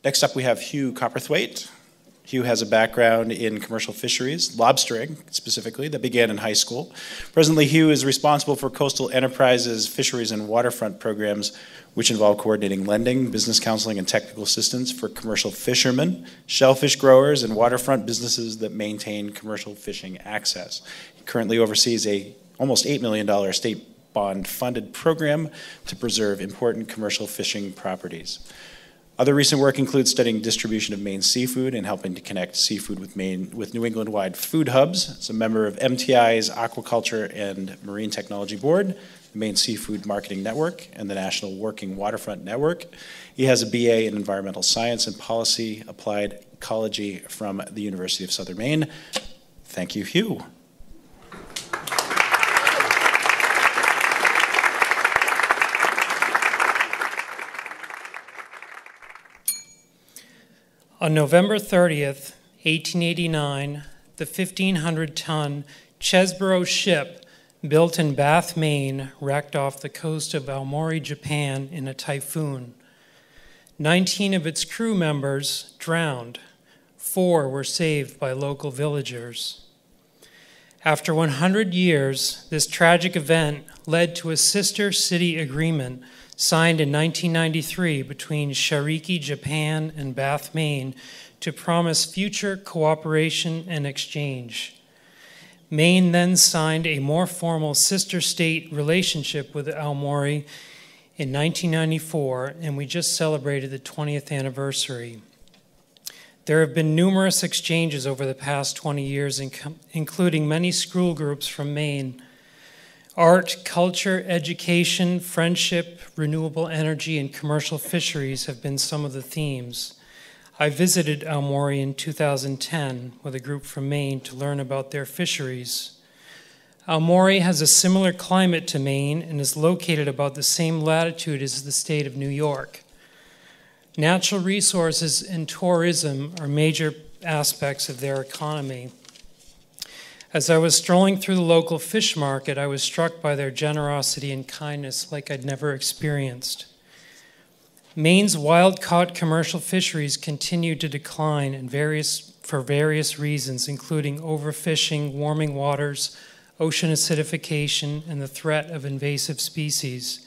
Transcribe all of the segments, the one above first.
Next up, we have Hugh Cowperthwaite. Hugh has a background in commercial fisheries, lobstering specifically, that began in high school. Presently, Hugh is responsible for Coastal Enterprises, fisheries, and waterfront programs, which involve coordinating lending, business counseling, and technical assistance for commercial fishermen, shellfish growers, and waterfront businesses that maintain commercial fishing access. He currently oversees a almost $8 million state bond-funded program to preserve important commercial fishing properties. Other recent work includes studying distribution of Maine seafood and helping to connect seafood with New England-wide food hubs. As a member of MTI's Aquaculture and Marine Technology Board, the Maine Seafood Marketing Network, and the National Working Waterfront Network. He has a BA in Environmental Science and Policy Applied Ecology from the University of Southern Maine. Thank you, Hugh. On November 30th, 1889, the 1,500-ton Chesborough ship built in Bath, Maine, wrecked off the coast of Aomori, Japan in a typhoon. 19 of its crew members drowned. 4 were saved by local villagers. After 100 years, this tragic event led to a sister city agreement signed in 1993 between Shariki, Japan, and Bath, Maine, to promise future cooperation and exchange. Maine then signed a more formal sister state relationship with Aomori in 1994, and we just celebrated the 20th anniversary. There have been numerous exchanges over the past 20 years, including many school groups from Maine. Art, culture, education, friendship, renewable energy, and commercial fisheries have been some of the themes. I visited Aomori in 2010 with a group from Maine to learn about their fisheries. Aomori has a similar climate to Maine and is located about the same latitude as the state of New York. Natural resources and tourism are major aspects of their economy. As I was strolling through the local fish market, I was struck by their generosity and kindness like I'd never experienced. Maine's wild-caught commercial fisheries continue to decline for various reasons, including overfishing, warming waters, ocean acidification, and the threat of invasive species.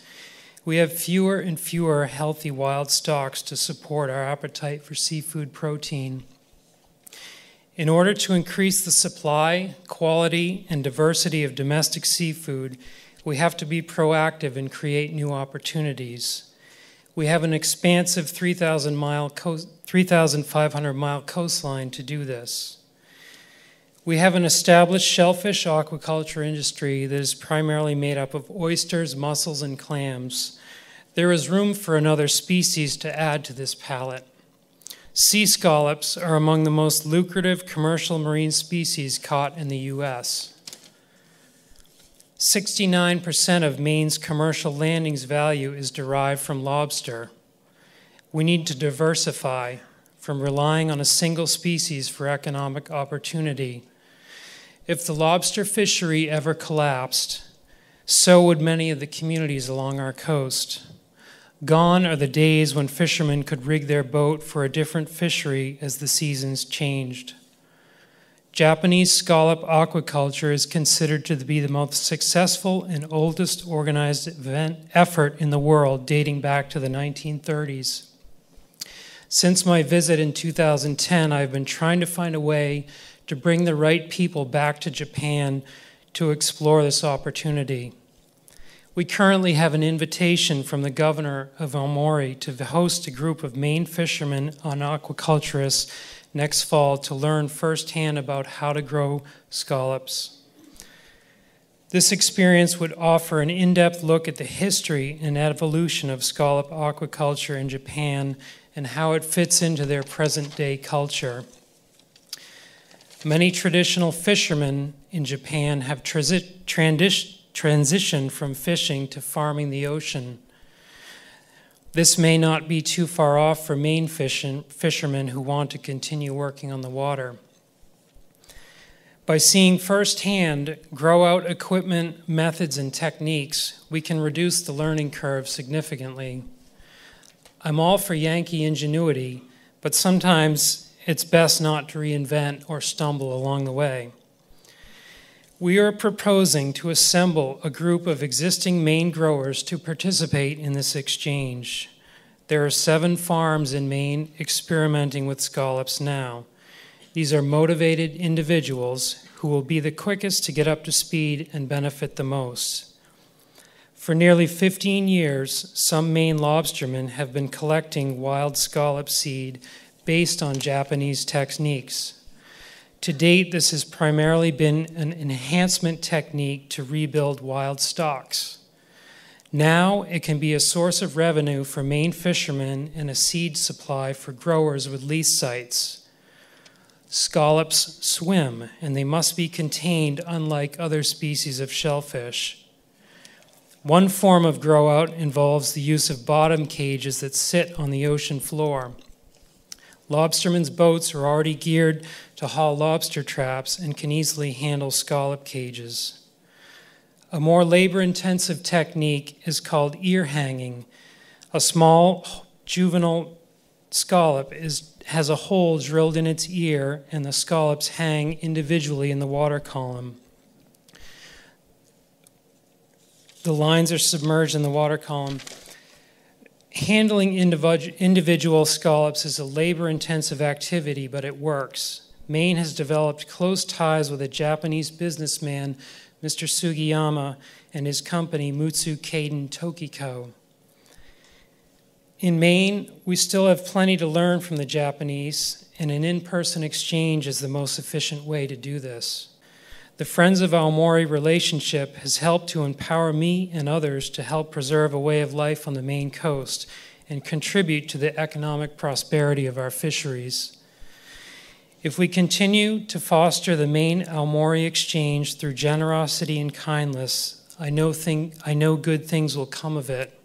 We have fewer and fewer healthy wild stocks to support our appetite for seafood protein. In order to increase the supply, quality, and diversity of domestic seafood, we have to be proactive and create new opportunities. We have an expansive 3,500-mile coastline to do this. We have an established shellfish aquaculture industry that is primarily made up of oysters, mussels, and clams. There is room for another species to add to this palette. Sea scallops are among the most lucrative commercial marine species caught in the U.S. 69% of Maine's commercial landings value is derived from lobster. We need to diversify from relying on a single species for economic opportunity. If the lobster fishery ever collapsed, so would many of the communities along our coast. Gone are the days when fishermen could rig their boat for a different fishery as the seasons changed. Japanese scallop aquaculture is considered to be the most successful and oldest organized effort in the world, dating back to the 1930s. Since my visit in 2010, I've been trying to find a way to bring the right people back to Japan to explore this opportunity. We currently have an invitation from the governor of Aomori to host a group of Maine fishermen and aquaculturists next fall to learn firsthand about how to grow scallops. This experience would offer an in-depth look at the history and evolution of scallop aquaculture in Japan and how it fits into their present-day culture. Many traditional fishermen in Japan have transitioned from fishing to farming the ocean. This may not be too far off for Maine fishermen who want to continue working on the water. By seeing firsthand grow-out equipment, methods, and techniques, we can reduce the learning curve significantly. I'm all for Yankee ingenuity, but sometimes it's best not to reinvent or stumble along the way. We are proposing to assemble a group of existing Maine growers to participate in this exchange. There are 7 farms in Maine experimenting with scallops now. These are motivated individuals who will be the quickest to get up to speed and benefit the most. For nearly 15 years, some Maine lobstermen have been collecting wild scallop seed based on Japanese techniques. To date, this has primarily been an enhancement technique to rebuild wild stocks. Now it can be a source of revenue for Maine fishermen and a seed supply for growers with lease sites. Scallops swim, and they must be contained unlike other species of shellfish. One form of grow-out involves the use of bottom cages that sit on the ocean floor. Lobstermen's boats are already geared to haul lobster traps and can easily handle scallop cages. A more labor-intensive technique is called ear hanging. A small juvenile scallop has a hole drilled in its ear, and the scallops hang individually in the water column. The lines are submerged in the water column. Handling individual scallops is a labor-intensive activity, but it works. Maine has developed close ties with a Japanese businessman, Mr. Sugiyama, and his company, Mutsu Kaiden Tokiko. In Maine, we still have plenty to learn from the Japanese, and an in-person exchange is the most efficient way to do this. The Friends of Aomori relationship has helped to empower me and others to help preserve a way of life on the Maine coast and contribute to the economic prosperity of our fisheries. If we continue to foster the Maine Aomori exchange through generosity and kindness, I know good things will come of it.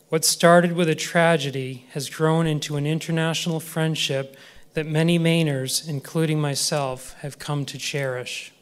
What started with a tragedy has grown into an international friendship that many Mainers, including myself, have come to cherish.